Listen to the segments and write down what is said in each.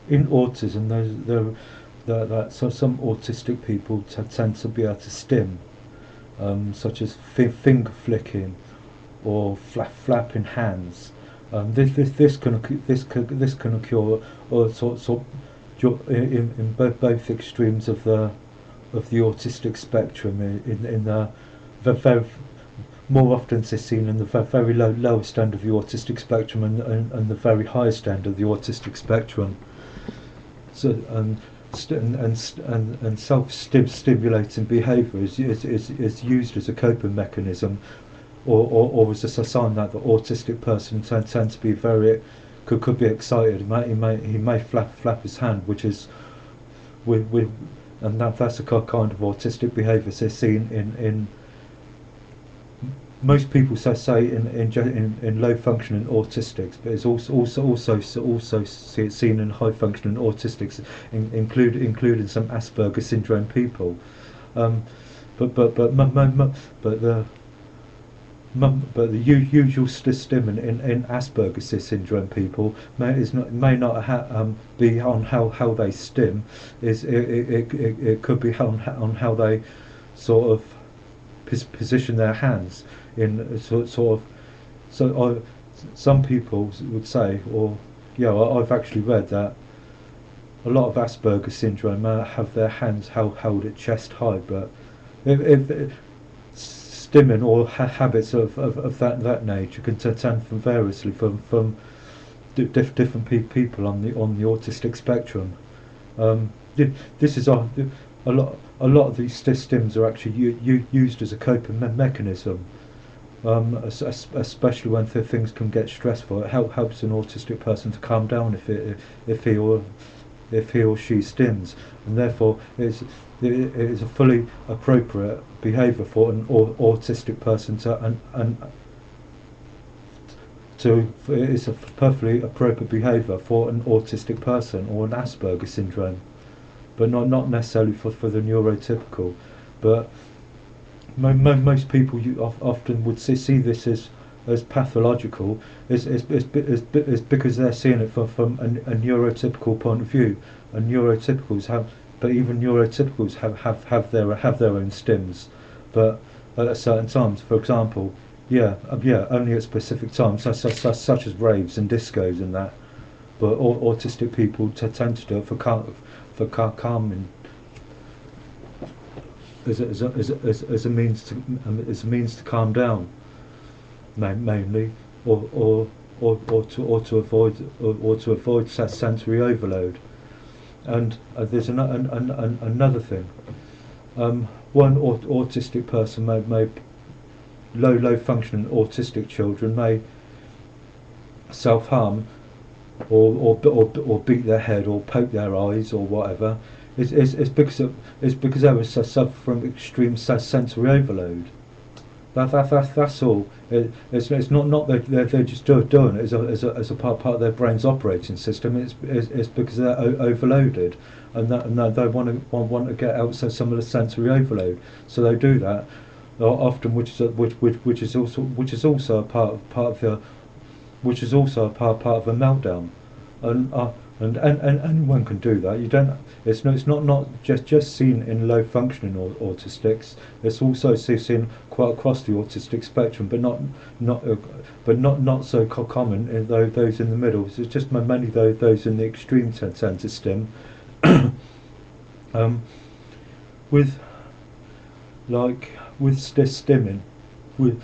in autism, so some autistic people tend to be able to stim, such as finger flicking or flapping hands. This can occur or in both extremes of the autistic spectrum. In the very more often it's seen in the very lowest end of the autistic spectrum and the very highest end of the autistic spectrum. So and self-stimulating behaviour is used as a coping mechanism, or as a sign that the autistic person tends to be very could be excited. He may flap his hand, which is with and that's a kind of autistic behaviour seen in most people say in low functioning autistics, but it's also seen in high functioning autistics, including some Asperger syndrome people. Um, but the usual stim in Asperger syndrome people may not be on how they stim. It could be on how they sort of position their hands in sort of. So some people would say, or I've actually read that a lot of Asperger syndrome have their hands held at chest high, but if stimming or habits of that nature can turn from variously from different people on the autistic spectrum. This is a lot of these stims are actually used as a coping mechanism, especially when things can get stressful. It helps an autistic person to calm down if he or she stims, and therefore it is a fully appropriate behaviour for an autistic person it's a perfectly appropriate behaviour for an autistic person or an Asperger syndrome, but not necessarily for the neurotypical. But most people often would see this as pathological. Is because they're seeing it from a neurotypical point of view, and neurotypicals have. But even neurotypicals have their own stims, but at certain times. For example, only at specific times, such as raves and discos and that. But autistic people tend to do it for calming, as a means to calm down, mainly, or to avoid sensory overload. And there's another thing. One autistic person may low functioning autistic children may self harm or beat their head or poke their eyes or whatever. It's because they were suffer from extreme sensory overload. That's all. It's not that they're just doing it as a part of their brain's operating system. It's because they're overloaded, and they want to get out some of the sensory overload. So they do that often, which is also a part of a meltdown, and anyone can do that. You don't. It's not just seen in low functioning autistics. It's also seen quite across the autistic spectrum, but not so common in those in the middle. So it's just mainly those in the extreme tend to stim. With stimming, with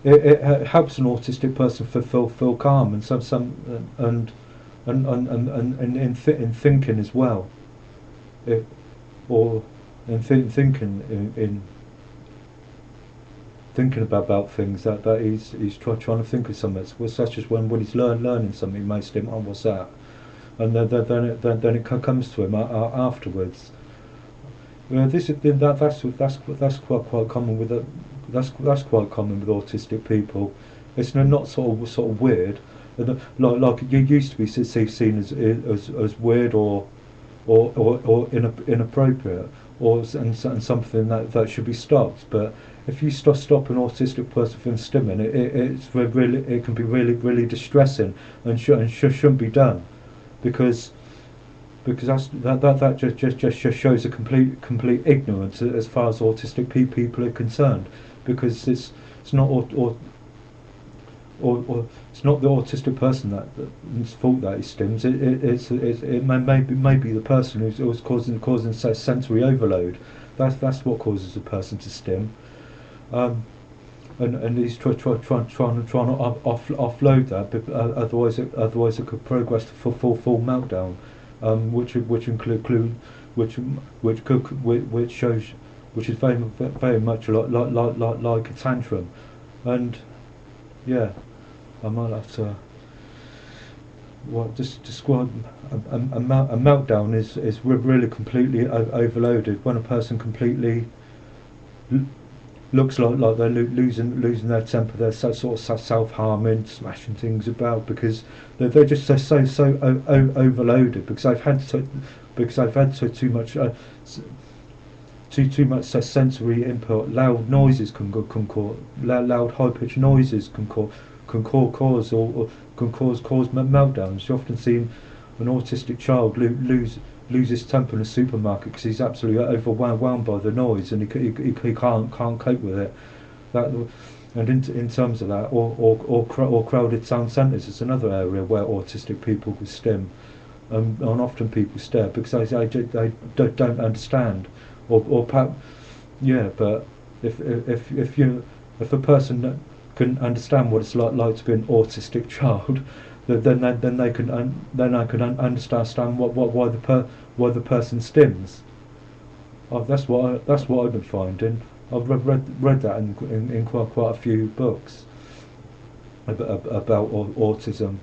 it helps an autistic person feel calm and in thinking as well, or in thinking about things that he's trying to think of something, such as when he's learning something, he may stim, oh, what's that, and then it comes to him afterwards. That's quite common with it. That's quite common with autistic people. It's not sort of weird, like you used to be seen as weird or inappropriate, and something that should be stopped. But if you stop an autistic person from stimming, it can be really distressing and shouldn't be done. because that just shows a complete ignorance as far as autistic people are concerned, because it's not or it's not the autistic person that's fault that he stims. It may be the person who's causing sensory overload. That's what causes a person to stim. And he's trying to offload that, but otherwise it could progress to full meltdown, which shows, which is very much like a tantrum. And yeah, I might have to just describe a meltdown is really completely overloaded, when a person completely looks like they're losing their temper. They're sort of self-harming, smashing things about, because they're just so overloaded, because I've had too much too much sensory input. Loud noises can cause loud high-pitched noises can cause meltdowns. You often see an autistic child lose his temper in a supermarket because he's absolutely overwhelmed by the noise, and he can't cope with it. And in terms of that, or crowded town centres is another area where autistic people will stim, and often people stare because they don't understand, or perhaps, yeah. But if a person can understand what it's like to be an autistic child, then I can understand why the person stims. That's what I've been finding. I've read that in quite a few books about autism.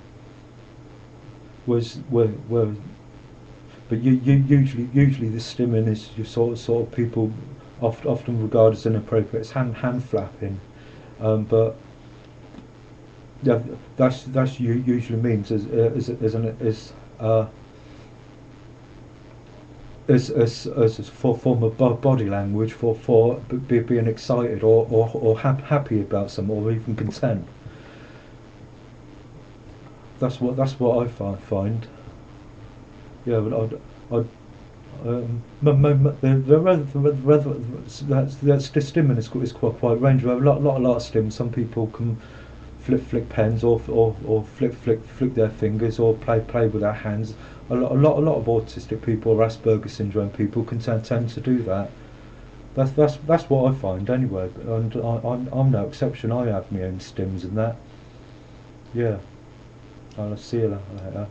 But usually the stimming is your sort of people often regard as inappropriate. It's hand flapping, but yeah, that's usually means as a form of body language for being excited or happy about something, or even content. That's what I find. Yeah, but that stimming is quite range. A lot of stim. Some people can flick pens, or flick their fingers, or play with their hands. A lot of autistic people, or Asperger's syndrome people, can tend to do that. That's what I find anyway. And I'm no exception. I have my own stims and that. Yeah. I'll see you later.